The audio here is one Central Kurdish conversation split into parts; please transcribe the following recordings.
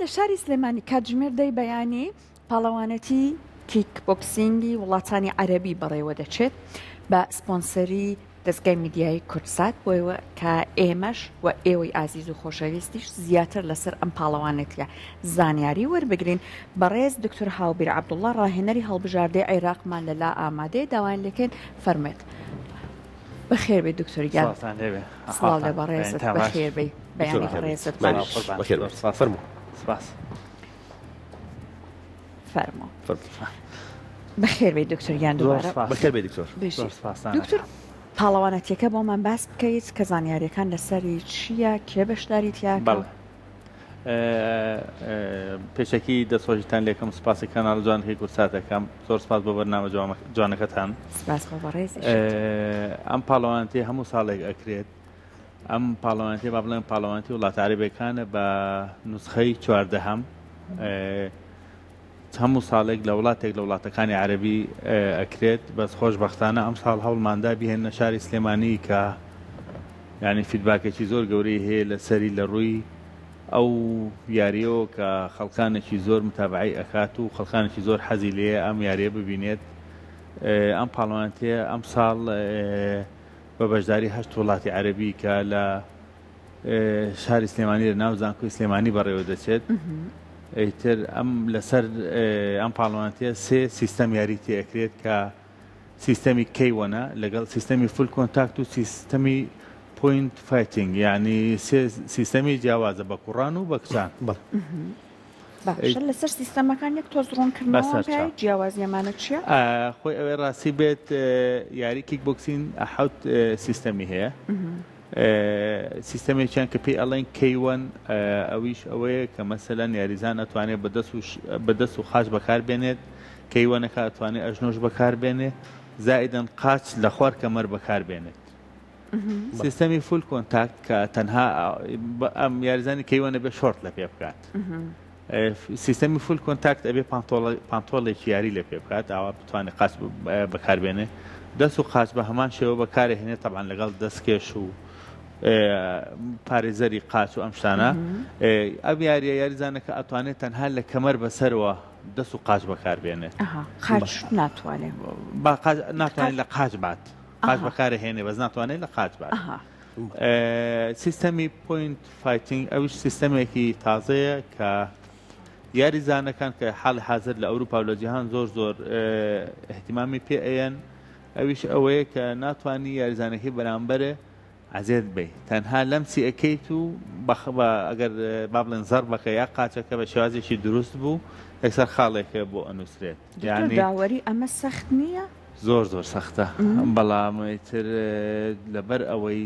لە شاری سلێمانی کاتژمێر دەی بەیانی پاڵەوانەتی کیک بۆکسینگی وڵاتانی عەرەبی بەڕێوە دەچێت بە سپۆنسەری دەستگای میدیایی کورتسات بۆیەوە کە ئێمەش و ئێوەی ئازیز و خۆشەویستیش زیاتر لەسەر ئەم پاڵەوانێتە زانیاری وەربگرین. بەڕێز دکتۆر هاوبیر عەبدوڵڵا ڕاهێنەری هەڵبژاردەی عێراقمان لەلا ئامادەیە داوایان لەکەن فەرمێت. بەخێر بێ دکتۆریان سڵاو لە بەڕێزت بەخێر بێ بەیانی بەڕێزت فەرموو فەرمۆ بەخێر بێ دکتۆریان دووبارە بەخێر بێ دکتۆر. دکتۆر پاڵەوانەتیەکە بۆمان باس بکەیت کە زانیاریەکان لەسەری چییە کێ بەشداری تیاکە؟ پێشەکی دەستۆژیتان لێکم سپاسی کەناڵ جوانەکەی کورساتەکەم زۆر سپاس بۆ بەرنامە جوانەکەتان. سپاس بۆ بەڕێز. ئەم پاڵەوانەتی هەموو ساڵێک ئەکرێت. ئەم پاڵەوانەتی با بڵێن پاڵەوانەتی وڵاتە عەرەبیەکانە بە نوسخەی 14هەم هەموو ساڵێک لە وڵاتێک لە وڵاتەکانی عەرەبی ئەکرێت. بەس خۆشبەختانە ئەم ساڵ هەوڵماندا بهێنە شاری سلێمانی کە یعنی فیدباکێکی زۆر گەورەی هەیە لەسەری لە ڕووی ئەو یاریەوە کە خەڵکانێکی زۆر متابعی ئەکات و خەڵکانێکی زۆر حەزی لێیە ئەم یاریە ببینێت. ئەم پاڵەوانەتیە ئەم ساڵ بە بەشداری 8 وڵاتی عەرەبی کە لە شاری سلێمانی لە ناو زانکۆی سلێمانی بەڕێوە دەچێت. ئەیتر ئەم لەسەر ئەم پاڵەوانەتیە 3 سیستەم یاری تێئەکرێت کە سیستەمی کەیوەنە لەگەڵ سیستەمی فول کۆنتاکت و سیستەمی پوینت فایتینگ یعنی سیستەمی جیاوازە بە کوڕان و بە کچان. باشە لەسەر سیستەمەکان یەک تۆز ڕوونکردنەوە جیاوازیەمانە چییە؟ خۆی ئەوەی ڕاستی بێت یاری کیک بۆکسین 7 سیستەمی هەیە. سیستەمێکیان کە پێی ئەڵێن کەیوەن ئەویش ئەوەیە کە مەسەلەن یاریزان ئەتوانێت بەدەست و خاش بەکاربێنێت، کەیوەنەکە ئەتوانێت ئەژنۆش بەکاربێنێت، زائیدەن قاچ لە خوار کەمەر بەکاربێنێت. سیستەمی فول کۆنتاکت کە تەنها ئەم یاریزانی کەیوەنە بێ شۆرت لە پێ بکات. سیستەمی فول کۆنتاکت ئەبێ پانتۆڵێکی یاری لە پێ بکات ئاوا بتوانێت قاچ بەکاربێنێت. دەست و قاچ بە هەمان شێوە بەکارهێنێت تەبعاً لەگەڵ دەستکێش و پارێزەری قاچ و ئەم شتانە. ئەم یاریزانەکە ئەتوانێت تەنها لە کەمەر بەسەرەوە دەست و قاچ بەکاربێنێت. قاچ ناتوانێت ناتوانێت لە قاچ بات قاچ بەکارهێنێ بەس ناتوانێت لە قاچ بات. سیستەمی پوینت فایتینگ ئەوش سیستەمێکی تازەیە کە یاریزانەکان کە حاڵی حاضر لە ئەوروپا و لە جیهان زۆر احتیمامی پێ ئەیەن. ئەویش ئەوەیە کە ناتوانانی یاریزانەکەی بەرامبەرە عزیێت بێ تەنها لەمسی ئەەکەیت و ئەگەر با بڵێن زەر بەکە یا قاچەکە بە شێوازێکی دروست بوو یەکسەر خاڵێکە بۆ ئەنووسرێت. یعنی داوەری ئەمە سەخت نییە؟ زۆر سەختە. بەڵامتر لەبەر ئەوەی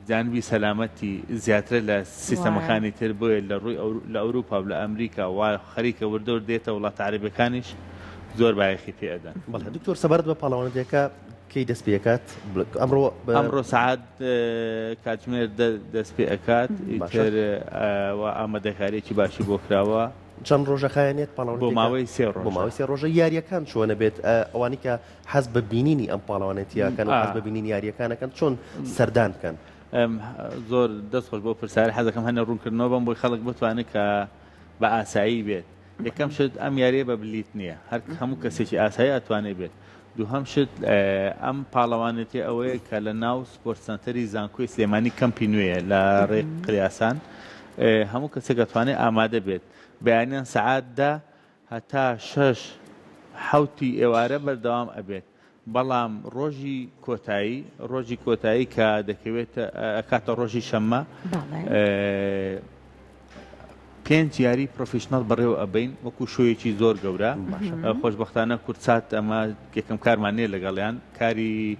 جانبی سەلامەتی زیاترە لە سیستەمەکانی تر بۆیە لە ڕووی لە ئەوروپا و لە ئەمریکا و خەریکە وردەور دێتە وڵاتە عەرەبیەکانیش زۆر بایەخی پێدەن. بەڵێ دکتۆر سەبارەت بە پاڵەوانەتیەکە کەی دەست پێ ئەکات؟ ئەمڕۆ سەعات کاتژمێر دەست پێ ئەکات ئیتر ئامادەکاریەکی باشی بۆ کراوە. چەند ڕۆژەخایەنێت پاڵەوانەتیەکە؟ بۆ ماوەی 3 ڕۆژ. بۆ ماوەی 3 ڕۆژە یاریەکان چۆنە بێت؟ ئەوانی کە حەز بە بینینی ئەم پاڵەوانەتیەکەن و حەز بە بینینی یاریەکانەکەن چۆن سەردان بکەن؟ زۆر دەستخۆش بۆ پرسیاری حەزەکەم هەنە ڕوونکردنەوە بم بۆی خەڵک بتوانێت کە بە ئاسایی بێت. یەکەم شت ئەم یاریە بە بلیت نییە، هەموو کەسێکی ئاسایی ئەتوانێت بێت. دووهەم شت ئەم پاڵەوانێتی ئەوەیە کە لە ناو سپۆرت سەنتەری زانکۆی سلێمانی کەمپی نوێیە لە ڕێی قلیاسان هەموو کەسێک ئەتوانێت ئامادە بێت. بەیانیان سەعاتدا هەتا 6-7 ئێوارە بەردەوام ئەبێت. بەڵام ڕۆژی کۆتایی کە دەکەوێت ئەکاتە ڕۆژی شەممە 5 یاری پرۆفیشنەڵ بەڕێوە ئەبین وەکو شوویەکی زۆر گەورە. خۆشبەختانە کورتسات ئەمە یەکەم کارمانەیە لەگەڵیان کاری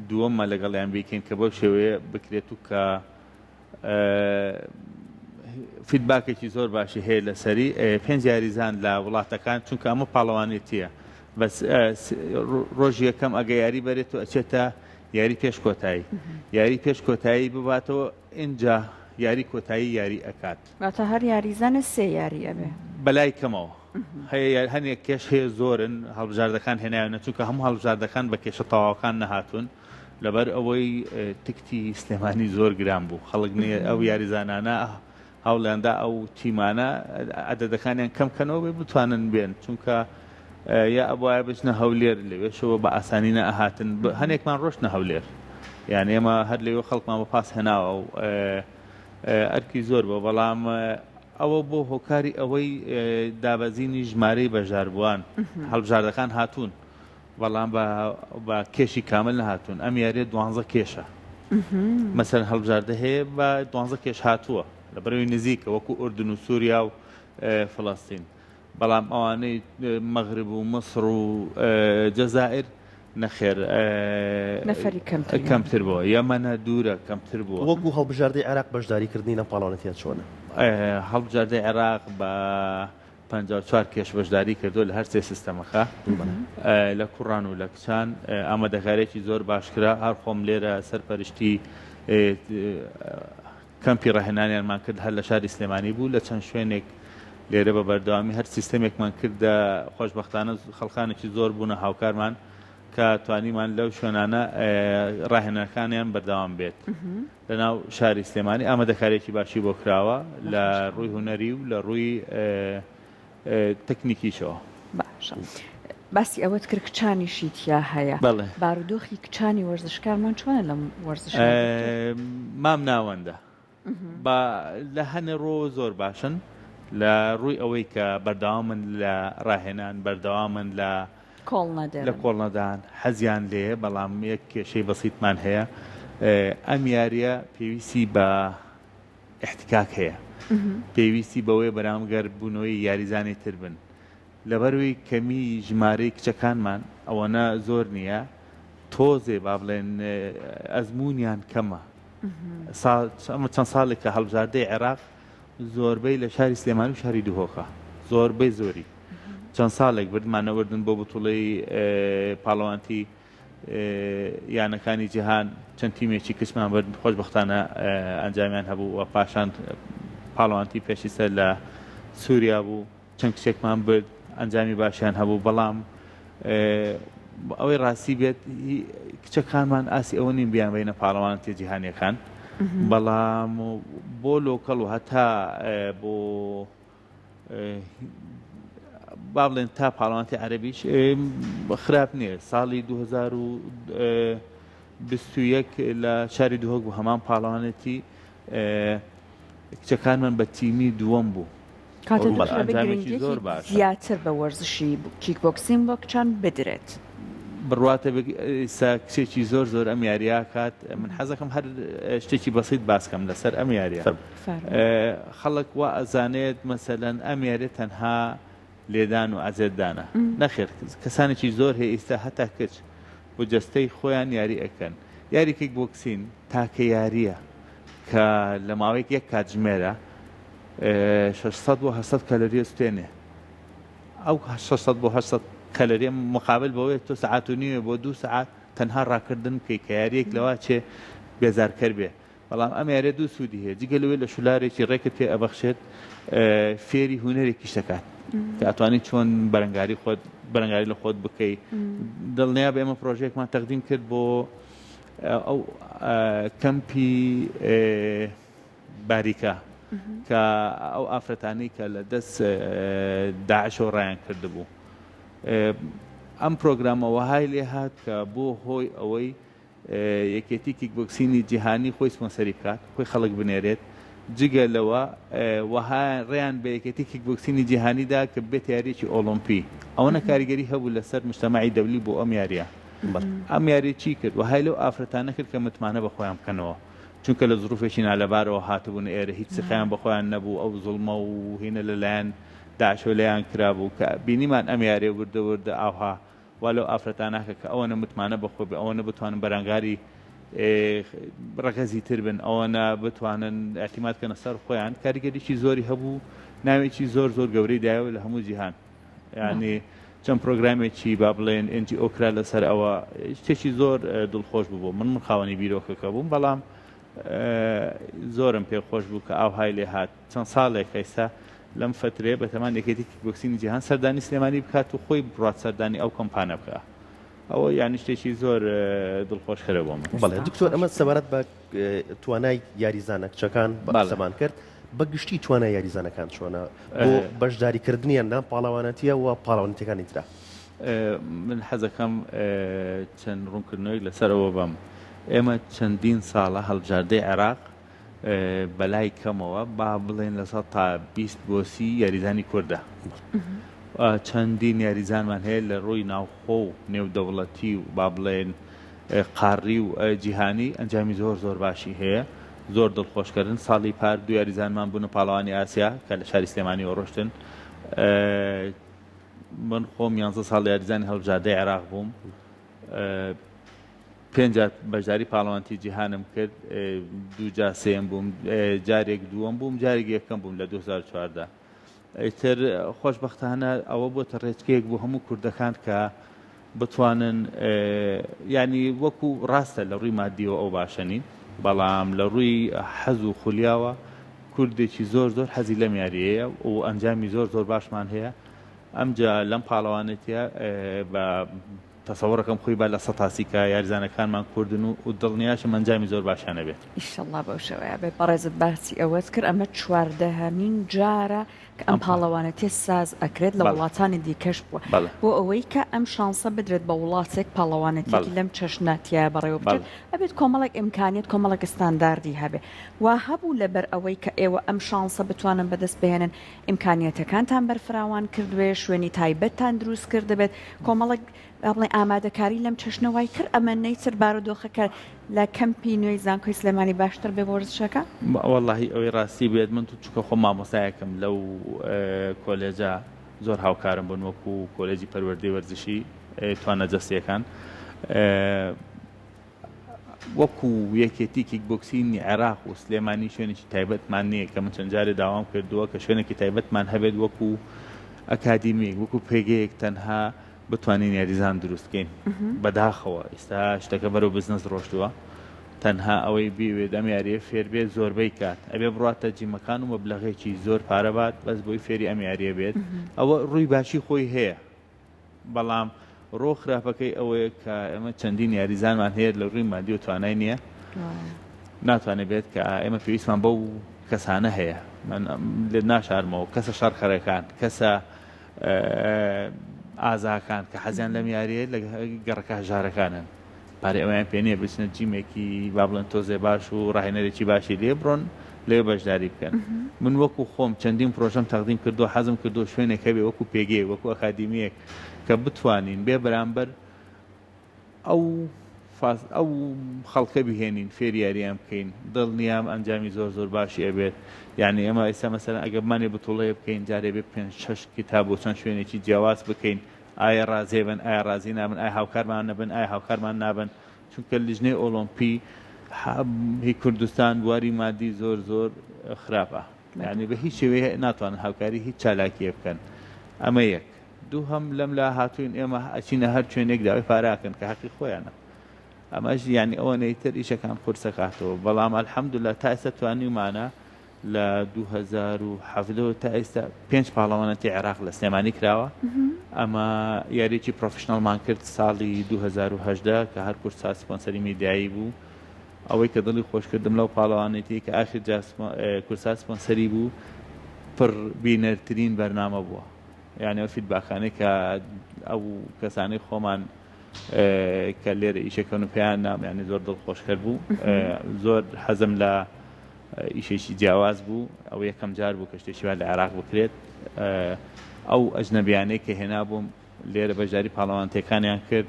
دووەممە لەگەڵیان بیکەین کە بەو شێوەیە بکرێت و کە فیدباکێکی زۆر باشی هەیە لەسەری 5 یاریزان لە وڵاتەکان چونکە ئەمە پاڵەوانێتیە بەس ڕۆژی یەکەم ئەگە یاری بەرێت و ئەچێتە یاری پێش کۆتایی. یاری پێش کۆتایی بباتەوە اینجا یاری کۆتایی یاری ئەکات. واتە هەر یاریزانە 3 یاری ئەبێ بەلای کەمەوە. هەنێک کێش هەیە زۆرن هەڵبژاردەکان هێناوێنە چونکە هەموو هەڵبژاردەکان بە کێشە تەواوەکان نەهاتوون لەبەر ئەوەی تکتی سلێمانی زۆر گران بوو. خەڵک ئەو یاریزانانە هەوڵیاندا ئەو تیمانە عەدەدەکانیان کەمکەنەوە بتوانن بێن چونکە یا ئەوایە بچنە هەولێر لەوێشەوە بە ئاسانی نەهاتن هەنێکمان ڕۆشتنە هەولێر یعنی ئێمە هەر لەوێ خەڵکمان بە پاس هێناوە و ئەرکی زۆر بە بەڵام ئەوە بۆ هۆکاری ئەوەی دابەزینی ژمارەی بەژاربووان هەڵبژاردەکان هاتوون بەڵام بە کێشی کامل نەهاتوون ئەم یاریە 12 کێشە مەسەن هەڵبژاردە هەیە بە 12 کێش هاتووە لە بەرەوەی نزیکە وەکو ئوردن و سووریا و فڵەستین بەڵام ئەوانەی مەغرب و مەسر و جەزائر نەخێر نەفەری کەمتر بووە یەمەنە دوورە کەمتر بووە وەکو هەڵبژاردەی عێراق بەشداریکردنی لە پاڵەوانەتیان چۆنە هەڵبژاردەی عێراق بە 54 کێش بەشداری کردو لە هەر سێ سیستەمەکە لە کوڕان و لە کچان ئامادەکارێکی زۆر باشکرا هەر خۆم لێرە سەرپەرشتی کەمپی ڕاهێنانیانمان کرد هەر لە شاری سلێمانی بوو لە چەند شوێنێک لێرە بە بەردەوامی هەر سیستەمێکمان کردە خۆشبەختانە خەڵکانێکی زۆر بوونە هاوکارمان کە توانیمان لەو شوێنانە ڕاهێنەکانیان بەردەوام بێت لەناو شاری سلێمانی ئامادەکارێکی باشی بۆ کراوە لە ڕووی هونەری و لە ڕووی تەکنیکیشەوە باشە باسی ئەوەت کرد کچانیشی تیا هەیە بارودۆخی کچانی وەرزشکارمان چۆنە لەم وەرزش مام ناوەندە لە هەنێ ڕۆ زۆر باشن لە ڕووی ئەوەی کە بەردەوامن لە ڕاهێنان بەردەوامن لە کۆڵ نەدان حەزیان لێ بەڵام یەک کێشەی بەسیتمان هەیە ئەم یاریە پێویستی بە احتکاک هەیە پێویستی بەوەی بەرامگەر بوونەوەی یاریزانی تر بن لەبەروی کەمی ژمارەی کچەکانمان ئەوەنە زۆر نییە تۆزێ با بڵێن ئەزمونیان کەمە ئەمە چەند ساڵێک کە هەڵبژاردەی عێراق زۆربەی لە شاری سلێمانی و شاری دوهۆکە زۆربەی زۆری چەند ساڵێک بردمانەوەردن بۆ بتوڵەی پاڵەوانتی یانەکانی جیهان چەند تیمێکی کچمان برد خۆشبەختانە ئەنجامیان هەبوو و پاشان پاڵەوانتی پێشیسەر لە سووریا بوو چەند کچێکمان برد ئەنجامی باشیان هەبوو بەڵام ئەوەی ڕاستی بێت کچەکانمان ئاسی ئەوە نین بیان بینە پاڵەوانتی جیهانیەکان بەڵام بۆ لۆکەڵ و هەتا بۆ با بڵێن تا پاڵەوانتی عەرەبیش خراپ نییە ساڵی 2021 لە شاری دوهۆک بوو هەمان پاڵەوانەتی کچەکانمان بە تیمی دووەم بوو زۆر باش زیاتر بە وەرزشی کیک بۆکسین بۆ کچان بدرێت بڕواتە کچێکی زۆر زۆر ئەم یاریە کات من حەزەکەم هەر شتێکی بەسیت باسکەم لەسەر ئەم یاریە خەڵک وا ئەزانێت مەسەلەن ئەم یاریە تەنها لێدان و ئازێددانە نەخێر کەسانێکی زۆر هەیە ئێستا هەتا کچ بۆ جەستەی خۆیان یاری ئەەکەن یاری کیک بۆکسین تاکە یاریە کە لە ماوەیەک یەک کاتژمێرە 600 بۆ 800 کەلۆری سوێنێ ئەو 600 بۆ 800 کەلۆری مقابل بەوەی تۆ سەعات و نیوە بۆ 2 سەعات تەنها ڕاکردن بکەی کە یاریەک لەوە چێ بێزارکەر بێ بەڵام ئەم یاریە دوو سوودی هەیە جگە لەوێ لە شولارێکی ڕێکت پێ ئەبەخشێت فێری هونەرێکیش دەکات کە ئەتوانی چۆن بەرەنگاری لە خۆت بکەی دڵنیا بە ئێمە پرۆژێکمان تەقدیم کرد بۆ ئەو کەمپی باریکە کە ئەو ئافرەتانی کە لە دەست داعشەوە ڕایان کردبوو ئەم پرۆگرامەوە های لێ هات کە بۆ هۆی ئەوەی یەکێتی کیک بۆکسینی جیهانی خۆی سپۆنسەری بکات خۆی خەڵک بنێرێت جگە لەوە وەها ڕێیان بە یەکێتی کیک بۆکسینی جیهانیدا کە بێت یاریێکی ئۆلۆمپی ئەوەنە کاریگەری هەبوو لەسەر مجتەمەعی دەولی بۆ ئەم یاریە ئەم یاری چی کرد وهای لەو ئافرەتانە کرد کە متمانە بە خۆیان بکەنەوە چونکە لە زروفێکی نالەبارەوە هاتبوون ئێرە هیچ سخیان بە خۆیان نەبوو ئەو زوڵمە و هینە لەلایەن داعشۆ لەیان کرابوو کە بینیمان ئەم یارێ وردە ئاها وا لەو ئافرەتانەکە کە ئەوەنە متمانە بەخۆ بێ ئەوەنە بتوانن بەرەنگاری ڕەگەزی تر بن ئەوەنە بتوانن ئاعتیمادکەنە سەر خۆیان کاریگەریی زۆری هەبوو ناوێکی زۆر زۆر گەورەی دایەوە لە هەموو جیهان یعنی چەند پرۆگرامێکی با بڵێن NGO-کرا لەسەر ئەوە شتێکی زۆر دڵخۆش بوو من خاوەنی بیرۆکەکە بووم بەڵام زۆرم پێخۆش بوو کە ئاوهای لێ هات چەند ساڵێک ئێستا لەم فترێ بەتەمان یەکێتی کیک بۆکسینی جیهان سەردانی سلێمانی بکات و خۆی بڕات سەردانی ئەو کۆمپانە بکە ئەوە یانی شتێکی زۆر دڵخۆشکەرە بۆ من بەڵێ دکتۆر ئەمە سەبارەت بە توانای یاریزانە کچەکان بەسەمان کرد بەگشتی توانای یاریزانەکان چۆنە بۆ بەشداریکردنیان لەم پاڵەوانەتیە و پاڵەوانەتەکانی ترا. من حەزەکەم چەند ڕوونکردنەوەی لەسەرەوە بەم ئێمە چەندین ساڵە هەڵبژاردەی عێراق بەلای کەمەوە با بڵێن لە 100 تا 20 بۆ 30 یاریزانی کوردە. چەندین یاریزانمان هەیە لە ڕووی ناوخۆ و نێودەوڵەتی و با بڵێن قاڕی و جیهانی ئەنجامی زۆر زۆر باشی هەیە، زۆر دڵخۆشکردن. ساڵی پار 2 یاریزانمان بوون پاڵەوانی ئاسیا کە لە شاری سلێمانی ڕۆشتن. من خۆم 11 ساڵ یاریزانی هەڵبژاردەی عێراق بووم، 5 جار بەشداری پاڵەوانتی جیهانم کرد، 2 جار سێم بووم، جارێک دووەم بووم، جارێک یەکەم بووم لە 2014. ئیتر خۆشبەختانە ئەوە بۆتە ڕێچکەیەک بۆ هەموو کوردەکان کە بتوانن ینی وەکو ڕاستە لە ڕووی مادیەوە ئەو باشەنین، بەڵام لە ڕووی حەز و خولیاوە کوردێکی زۆر زۆر حەزی لەم یاریەیە و ئەنجامی زۆر زۆر باشمان هەیە. ئەمجا لەم پاڵەوانێتە بە تەسەوڕەکەم خۆی با لە 100 تا 30 کە یاریزانەکانمان کوردن و دڵنیاشم ئەنجامی زۆر باشانە بێت. ئیشەڵڵا بەو شێوەیە بێ. بەڕێزت باسی ئەوەت کرد ئەمە 14هەمین جارە کە ئەم پاڵەوانەتی ساز ئەکرێت لە وڵاتانی دیکەش بووە بۆ ئەوەی کە ئەم شانسە بدرێت بە وڵاتێک پاڵەوانەتێکی لەم چەشناتیە بەڕێوە بچێت ئەبێت کۆمەڵێک ئیمکانیت کۆمەڵێک ستانداردی هەبێ وا هەبوو لەبەر ئەوەی کە ئێوە ئەم شانسە بتوانن بەدەست بهێنن ئیمکانیەتەکانتان بەرفراوان کردوێ، شوێنی تایبەتتان دروست کرد دەبێت کۆمەڵێک بڵێ ئامادەکاری لەم چەشنەوەی کرد ئەمە نەیتر بارودۆخەکە لە کەمپی نوێی زانکۆی سلێمانی باشتر بێ بۆ ورزشەکە؟ وەڵڵاهی ئەوەی ڕاستی بێت من چونکە خۆم مامۆستایەکەم لەو کۆلێجە زۆر هاوکارم بوون وەکو کۆلێجی پەروەردەی وەرزشی توانەجەستیەکان وەکو یەکێتی کیکبۆکسینی عێراق و سلێمانی شوێنێکی تایبەتمان نییە کە من چەند جارێ داوام کردووە کە شوێنێکی تایبەتمان هەبێت وەکو ئەکادیمیک وەکو پێگەیەک تەنها بتوانین یاریزان دروستکەین بەداخەوە. ئێستا شتەکە بەرەو بزنس ڕۆشتووە، تەنها ئەوەی بیوێت ئەم یاریە فێر بێت زۆربەی کات ئەبێ بڕاتە جیمەکان و مەبلەغێکی زۆر پارە بات بەس بۆی فێری ئەم یاریە بێت. ئەوە ڕووی باشی خۆی هەیە، بەڵام ڕۆ خراپەکەی ئەوەیە کە ئێمە چەندین یاریزانمان هەیە لە ڕووی مادی و توانای نییە، ناتوانێت بێت کە ئێمە پێویستمان بەو کەسانە هەیە. من لێ ناشارمەوە کەسە شەڕخەرەکان، کەسە ئازاکان کە حەزیان لەم یاریە لە گەڕەکە هەژارەکانن، پارەی ئەویان پێ نییە بچنە جیمێکی با بڵێن تۆزێ باش و ڕاهێنەرێکی باشی لێ بڕۆن لێ بەشداری بکەن. من وەکو خۆم چەندین پرۆژەم تەقدیم کردو، حەزم کردو شوێنێک هەبێ وەکو پێگەی وەکو ئەکادیمیەک کە بتوانین بێ بەرامبەر ئەو خەڵکە بهێنین فێری یاریان بکەین، دڵنیام ئەنجامی زۆر زۆر باشی ئەبێت. یعنی ئێمە ئێستا مەسەلەن ئەگەر بمانێ بتوڵەیە بکەین جارێ بێ 5-6 کتاب بۆ چەند شوێنێکی جیاواز بکەین، ئایا ڕازێ بن، ئایا ڕازی نابن، ئایا هاوکارمان نەبن، ئایا هاوکارمان نابن، چونکە لیژنەی ئۆلۆمپی هی کوردستان بواری مادی زۆر زۆر خراپە، یعنی بە هیچ شێوەیە ناتوانن هاوکاری هیچ چالاکیە بکەن. ئەمە یەک. دوو هەم لەم لا هاتوین ئێمە ئەچینە هەر شوێنێک داوای پاراکەن کە حەقی خۆیانە. ئەمەش یعنی ئەوە نەیتر ئیشەکان قورسەکاتەوە، بەڵام ئەلحەمدولیلا تا ئێستا توانیمانە لە 2017 تا ئێستا 5 پاڵەوانەتی عێراق لە سلێمانی کراوە. ئەمە یاریی پرۆفشناڵمان کرد ساڵی 2018 کە هەر کورسا سپۆنسەری میدیایی بوو. ئەوەی کە دڵی خۆشکردم لەو پاڵەوانێتی کە ئاخر کورسا سپۆنسەری بوو پڕ بینەرترین بەرنامە بووە. یعنی ئەو فیدباکانەی کە ئەو کەسانەی خۆمان کە لێرە ئیشەکەن و پێیان نام ینی زۆر دڵخۆشکرد بوو. زۆر حەزم لە ئیشێکی جیاواز بوو، ئەو یەکەم جار بوو کە شتێکی لە عێراق بکرێت. ئەو ئەجنەبیانەی کە هێنا بووم لێرە بەشداری پاڵەوانتەکانیان کرد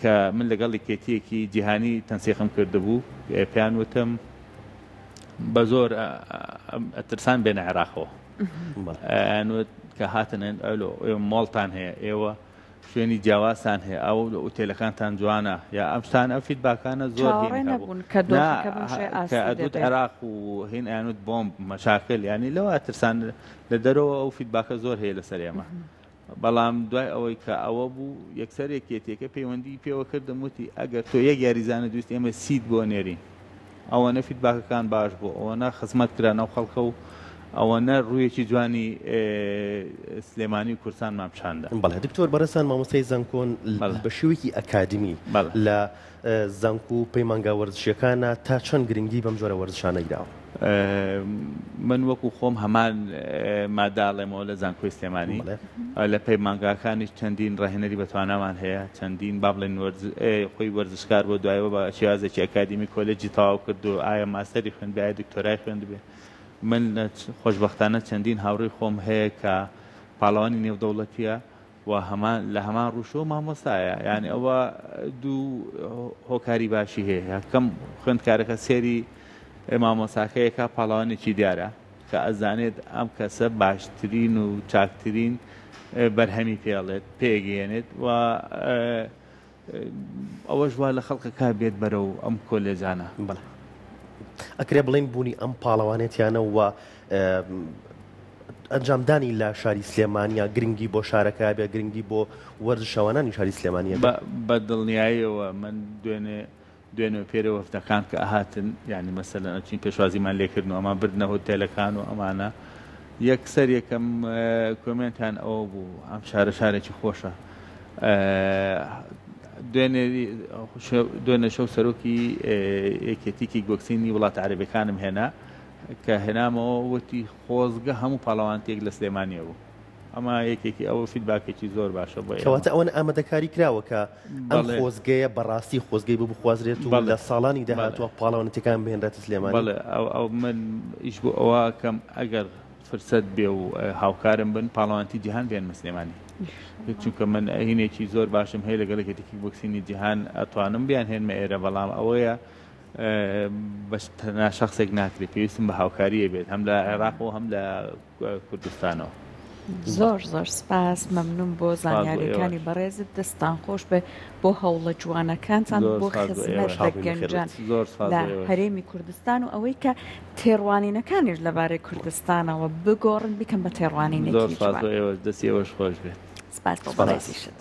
کە من لەگەڵ کێتیەکی جیهانی تەنسیقم کردبوو، پێیان وتم بە زۆر ئەترسان بێنە عێراقەوە، ئەنوت کە هاتن مۆڵتان هەیە، ئێوە شوێنی جیاوازتان هەیە، ئەو ئوتێلەکانتان جوانە، یا ئەم شتانە ئەو فیدباکانە زۆر نەبوون کە ئەدوت عێراق و هین ئەیانوت بۆمب مەشاکل، ینی لەوە ترسان لە دەرەوە ئەو فیدباکە زۆر هەیە لەسەر ئێمە. بەڵام دوای ئەوەی کە ئەوە بوو یەکسەرێکێتێکە پەیوەندی پێوە کردم وتی ئەگەر تۆ یەک یاریزانە دوست ئێمە سید بۆ نێرین، ئەوەنە فیدباکەکان باش بوو، ئەوەنە خزمەت کرانە و خەڵکە و ئەوەنە ڕوویەکی جوانی سلێمانی و کورسانمان پیشاندا. بەڵێ دکتۆر بەرەسان مامۆستای زانکۆن بە شێوەیەکی ئەکادمی لە زانکۆ و پەیمانگا وەرزشیەکانە تا چەند گرنگی بەم جۆرە وەرزشانە گیراوە؟ من وەکو خۆم هەمان ماداڵێمەوە لە زانکۆی سلێمانی لە پەیمانگاکانیش چەندین ڕاهێنەری بەتوانامان هەیە چەندین با بڵێن خۆی وەرزشکار بۆ دوایەوە بە شێوازێکی ئەکادمی کۆلێجی تەواو کرد و ئایا ماستەری خوێند بە دکتۆرای خوێند بێ من خۆشبەختانە چەندین هاوڕێی خۆم هەیە کە پاڵەوانی نێودەوڵەتیە و لە هەمان ڕووشۆ مامۆستایە یعنی ئەوە دوو هۆکاری باشی هەیە یەکەم خوێندکارەکە سێری مامۆساکەیەکە پاڵەوانێکی دیارە کە ئەزانێت ئەم کەسە باشترین و چاکترین بەرهەمی پێڵێت پێگەێنێت و ئەوەش وا لە خەڵکەکە بێت بەرەو ئەم کۆلێجانە ئەکرێ بڵێن بوونی ئەم پاڵەوانێتیانە و ئەنجامدانی لە شاری سلێمانیا گرنگی بۆ شارەکە بێ گرنگی بۆ وەرزشەوانانی شاری سلێمانیە بە دڵنیاییەوە من دوێنێ پێرە وەفتەکان کە ئاهاتن ینی مەسەلەن ئەچین پێشوازیمان لێکردن و ئەمان بردنە هۆتێلەکان و ئەمانە یەکسەر یەکەم کۆمنتیان ئەوە بوو ئەم شارێکی خۆشە دوێنێ شەو سەرۆکی یەکێتیکی گۆکسینی وڵاتە عەرەبیەکانم هێنا کە هێنامەوە وتی خۆزگە هەموو پاڵەوانتێک لە سلێمانیە بوو ئەمە یەکێکی ئەوە فیدباکێکی زۆر باشە بۆ کەواتە ئەوەنە ئامادەکاری کراوە کە ئەم خۆزگەیە بەڕاستی خۆزگەی بخوازرێت و لە ساڵانی داهاتوە پاڵەوانەتەکان بهێنرێتە سلێمانی بەڵێ ئەو من ئیش بۆ ئەوە کەم ئەگەر فرسەت بێ و هاوکارم بن پاڵەوانتی جیهان بێنمە سلێمانی چونکە من هینێکی زۆر باشم هەیە لەگەڵ یەکێتیکی بۆکسینی جیهان ئەتوانم بیان هێنمە ئێرە بەڵام ئەوەیە بەش تەنها شخصێک ناکرێت پێویستم بە هاوکاریە بێت هەم لە عێراق و هەم لە کوردستانەوە زۆر سپاس مەمنون بۆ زانیاریەکانی بەڕێزت دەستان خۆش بێ بۆ هەوڵە جوانەکانتان بۆ خزمەت بە گەنجان لە هەرێمی کوردستان و ئەوەی کە تێڕوانینەکانیش لەبارەی کوردستانەوە بگۆڕن بیکەم بە تێڕوانینێکی زۆر دەستی ئێوەش خۆش بێت سپاس بۆ بەڕێزیشت